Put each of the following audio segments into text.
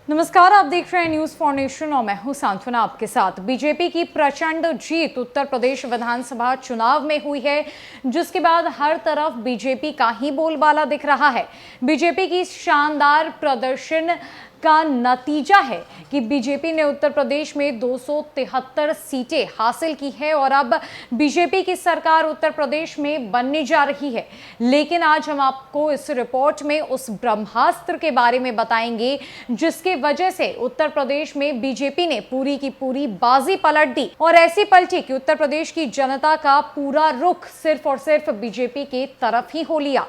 नमस्कार, आप देख रहे हैं न्यूज फॉर नेशन और मैं हूं सांत्वना आपके साथ। बीजेपी की प्रचंड जीत उत्तर प्रदेश विधानसभा चुनाव में हुई है, जिसके बाद हर तरफ बीजेपी का ही बोलबाला दिख रहा है। बीजेपी की शानदार प्रदर्शन का नतीजा है कि बीजेपी ने उत्तर प्रदेश में 273 सीटें हासिल की है और अब बीजेपी की सरकार उत्तर प्रदेश में बनने जा रही है। लेकिन आज हम आपको इस रिपोर्ट में उस ब्रह्मास्त्र के बारे में बताएंगे जिसके वजह से उत्तर प्रदेश में बीजेपी ने पूरी की पूरी बाजी पलट दी और ऐसी पलटी कि उत्तर प्रदेश की जनता का पूरा रुख सिर्फ और सिर्फ बीजेपी के तरफ ही हो लिया।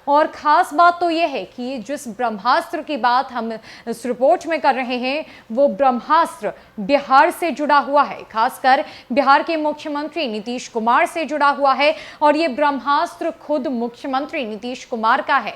और खास बात तो यह है कि जिस ब्रह्मास्त्र की बात हम इस रिपोर्ट में कर रहे हैं वो ब्रह्मास्त्र बिहार से जुड़ा हुआ है, खासकर बिहार के मुख्यमंत्री नीतीश कुमार से जुड़ा हुआ है। और ये ब्रह्मास्त्र खुद मुख्यमंत्री नीतीश कुमार का है।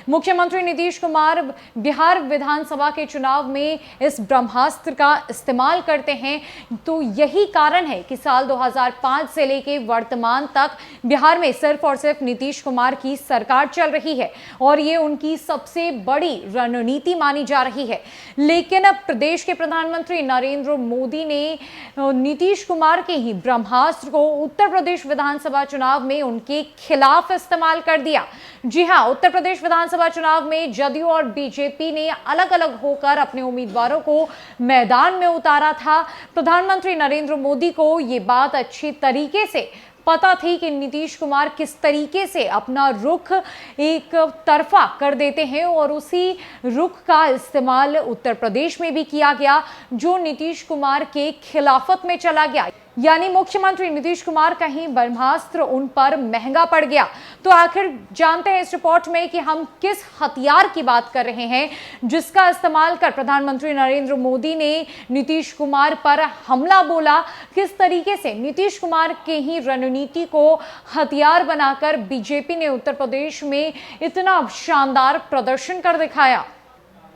मुख्यमंत्री नीतीश कुमार बिहार विधानसभा के चुनाव में इस ब्रह्मास्त्र का इस्तेमाल करते हैं, तो यही कारण है कि साल 2005 से लेके वर्तमान तक बिहार में सिर्फ और सिर्फ नीतीश कुमार की सरकार चल रही है और ये उनकी सबसे बड़ी रणनीति मानी जा रही है। लेकिन अब प्रदेश के प्रधानमंत्री नरेंद्र मोदी ने नीतीश कुमार के ही ब्रह्मास्त्र को उत्तर प्रदेश विधानसभा चुनाव में उनके खिलाफ इस्तेमाल कर दिया। जी हां, उत्तर प्रदेश विधानसभा चुनाव में जदयू और बीजेपी ने अलग अलग होकर अपने उम्मीदवारों को मैदान में उतारा था। प्रधानमंत्री नरेंद्र मोदी को यह बात अच्छी तरीके से पता थी कि नीतीश कुमार किस तरीके से अपना रुख एक तरफा कर देते हैं और उसी रुख का इस्तेमाल उत्तर प्रदेश में भी किया गया, जो नीतीश कुमार के खिलाफत में चला गया। यानी मुख्यमंत्री नीतीश कुमार का ही ब्रह्मास्त्र उन पर महंगा पड़ गया। तो आखिर जानते हैं इस रिपोर्ट में कि हम किस हथियार की बात कर रहे हैं जिसका इस्तेमाल कर प्रधानमंत्री नरेंद्र मोदी ने नीतीश कुमार पर हमला बोला। किस तरीके से नीतीश कुमार के ही रणनीति को हथियार बनाकर बीजेपी ने उत्तर प्रदेश में इतना शानदार प्रदर्शन कर दिखाया।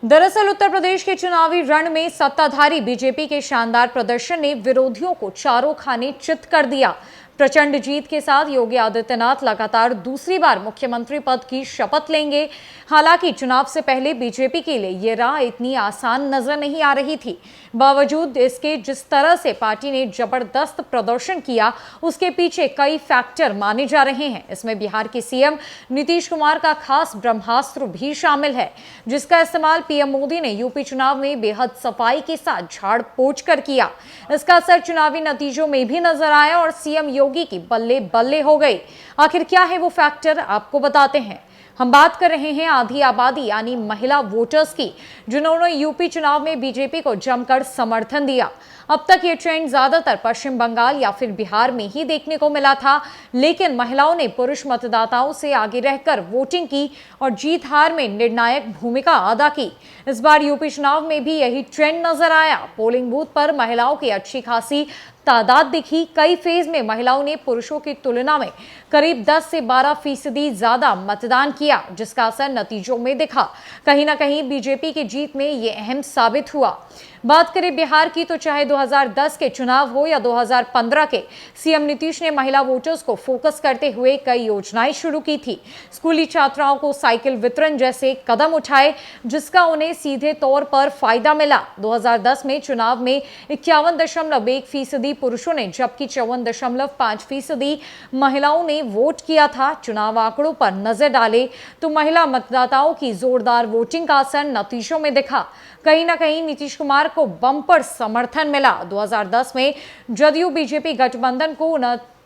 दरअसल उत्तर प्रदेश के चुनावी रण में सत्ताधारी बीजेपी के शानदार प्रदर्शन ने विरोधियों को चारों खाने चित कर दिया। प्रचंड जीत के साथ योगी आदित्यनाथ लगातार दूसरी बार मुख्यमंत्री पद की शपथ लेंगे। हालांकि चुनाव से पहले बीजेपी के लिए ये राह इतनी आसान नजर नहीं आ रही थी। बावजूद इसके जिस तरह से पार्टी ने जबरदस्त प्रदर्शन किया, उसके पीछे कई फैक्टर माने जा रहे हैं। इसमें बिहार के सीएम नीतीश कुमार का खास ब्रह्मास्त्र भी शामिल है, जिसका इस्तेमाल पीएम मोदी ने यूपी चुनाव में बेहद सफाई के साथ झाड़ पोंछ कर किया। इसका असर चुनावी नतीजों में भी नजर आया और सीएम योगी की बल्ले बल्ले हो गई। आखिर क्या है वो फैक्टर, आपको बताते हैं। हम बात कर रहे हैं आधी आबादी यानी महिला वोटर्स की, जिन्होंने यूपी चुनाव में बीजेपी को जमकर समर्थन दिया। अब तक ये ट्रेंड ज्यादातर पश्चिम बंगाल या फिर बिहार में ही देखने को मिला था, लेकिन महिलाओं ने पुरुष मतदाताओं से आगे रहकर वोटिंग की और जीत हार में निर्णायक भूमिका अदा की। इस बार यूपी चुनाव में भी यही ट्रेंड नजर आया। पोलिंग बूथ पर महिलाओं की अच्छी खासी तादाद दिखी। कई फेज में महिलाओं ने पुरुषों की तुलना में करीब 10 से 12% ज्यादा मतदान किया, जिसका असर नतीजों में दिखा। कहीं ना कहीं बीजेपी की जीत में ये अहम साबित हुआ। बात करें बिहार की, तो चाहे 2010 के चुनाव हो या 2015 के, सीएम नीतीश ने महिला वोटर्स को फोकस करते हुए कई योजनाएं शुरू की थी। स्कूली छात्राओं को साइकिल वितरण जैसे कदम उठाए, जिसका उन्हें सीधे तौर पर फायदा मिला। 2010 में चुनाव में 51.1% पुरुषों ने जबकि 54.5% महिलाओं ने वोट किया था। चुनाव आंकड़ों पर नजर डाले तो महिला मतदाताओं की जोरदार वोटिंग का असर नतीजों में दिखा। कहीं ना कहीं नीतीश कुमार को बम्पर समर्थन मिला। 2010 में जदयू बीजेपी गठबंधन को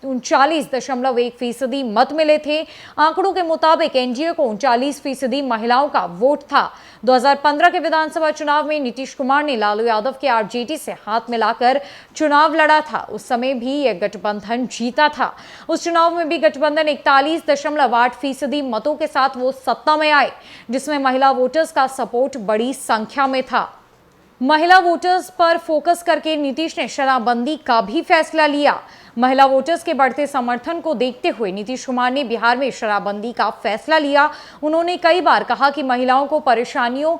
39.1% मत मिले थे। आंकड़ों के मुताबिक एनडीए को 39% महिलाओं का वोट था। 2015 के विधानसभा चुनाव में नीतीश कुमार ने लालू यादव के आरजेडी से हाथ मिलाकर चुनाव लड़ा था। उस समय भी यह गठबंधन जीता था। उस चुनाव में भी गठबंधन 41.8% मतों के साथ वो सत्ता में आए, जिसमें महिला वोटर्स का सपोर्ट बड़ी संख्या में था। महिला वोटर्स पर फोकस करके नीतीश ने शराबबंदी का भी फैसला लिया। महिला वोटर्स के बढ़ते समर्थन को देखते हुए नीतीश कुमार ने बिहार में शराबबंदी का फैसला लिया। उन्होंने कई बार कहा कि महिलाओं को परेशानियों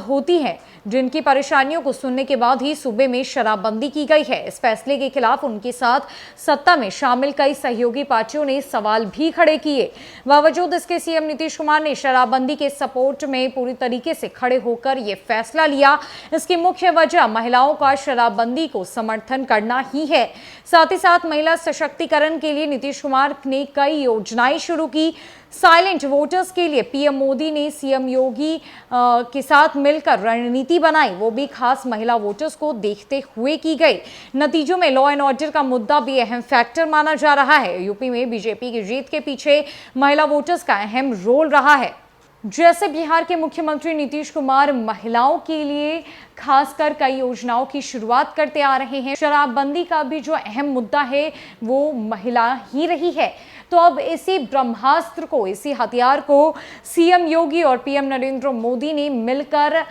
होती हैं, जिनकी परेशानियों को सुनने के बाद ही सूबे में शराबबंदी की गई है। इस फैसले के खिलाफ उनके साथ सत्ता में शामिल कई सहयोगी पार्टियों ने सवाल भी खड़े किए। बावजूद इसके सीएम नीतीश कुमार ने शराबबंदी के सपोर्ट में पूरी तरीके से खड़े होकर यह फैसला लिया। इसकी मुख्य वजह महिलाओं का शराबबंदी को समर्थन करना ही है। साथ ही साथ महिला सशक्तिकरण के लिए नीतीश कुमार ने कई योजनाएं शुरू की। साइलेंट वोटर्स के लिए पीएम मोदी ने सीएम योगी के साथ मिलकर रणनीति बनाई, वो भी खास महिला वोटर्स को देखते हुए की गई। नतीजों में लॉ एंड ऑर्डर का मुद्दा भी अहम फैक्टर माना जा रहा है। यूपी में बीजेपी की जीत के पीछे महिला वोटर्स का अहम रोल रहा है। जैसे बिहार के मुख्यमंत्री नीतीश कुमार महिलाओं के लिए खासकर कई योजनाओं की शुरुआत करते आ रहे हैं। शराबबंदी का भी जो अहम मुद्दा है वो महिला ही रही है। तो अब इसी ब्रह्मास्त्र को, इसी हथियार को सीएम योगी और पीएम नरेंद्र मोदी ने मिलकर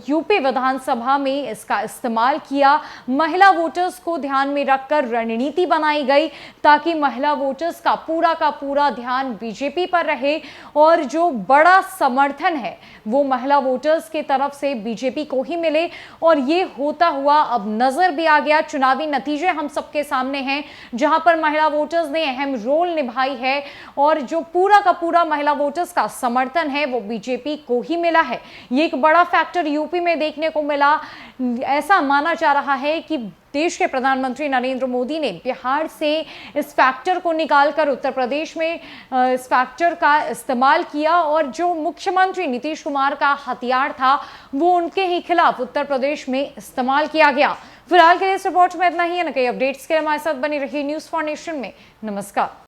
यूपी विधानसभा में इसका इस्तेमाल किया। महिला वोटर्स को ध्यान में रखकर रणनीति बनाई गई ताकि महिला वोटर्स का पूरा ध्यान बीजेपी पर रहे और जो बड़ा समर्थन है वो महिला वोटर्स के तरफ से बीजेपी को ही मिले। और ये होता हुआ अब नजर भी आ गया। चुनावी नतीजे हम सबके सामने हैं, जहां पर महिला वोटर्स ने अहम रोल निभाई है और जो पूरा का पूरा महिला वोटर्स का समर्थन है वो बीजेपी को ही मिला है। ये एक बड़ा फैक्टर यूपी में देखने को मिला। ऐसा माना जा रहा है कि देश के प्रधानमंत्री नरेंद्र मोदी ने बिहार से इस फैक्टर को निकालकर उत्तर प्रदेश में इस फैक्टर का इस्तेमाल किया और जो मुख्यमंत्री नीतीश कुमार का हथियार था वो उनके ही खिलाफ उत्तर प्रदेश में इस्तेमाल किया गया। फिलहाल के लिए इस रिपोर्ट में इतना ही है। न कई अपडेट्स के लिए हमारे साथ बनी रही न्यूज़ फॉर नेशन में। नमस्कार।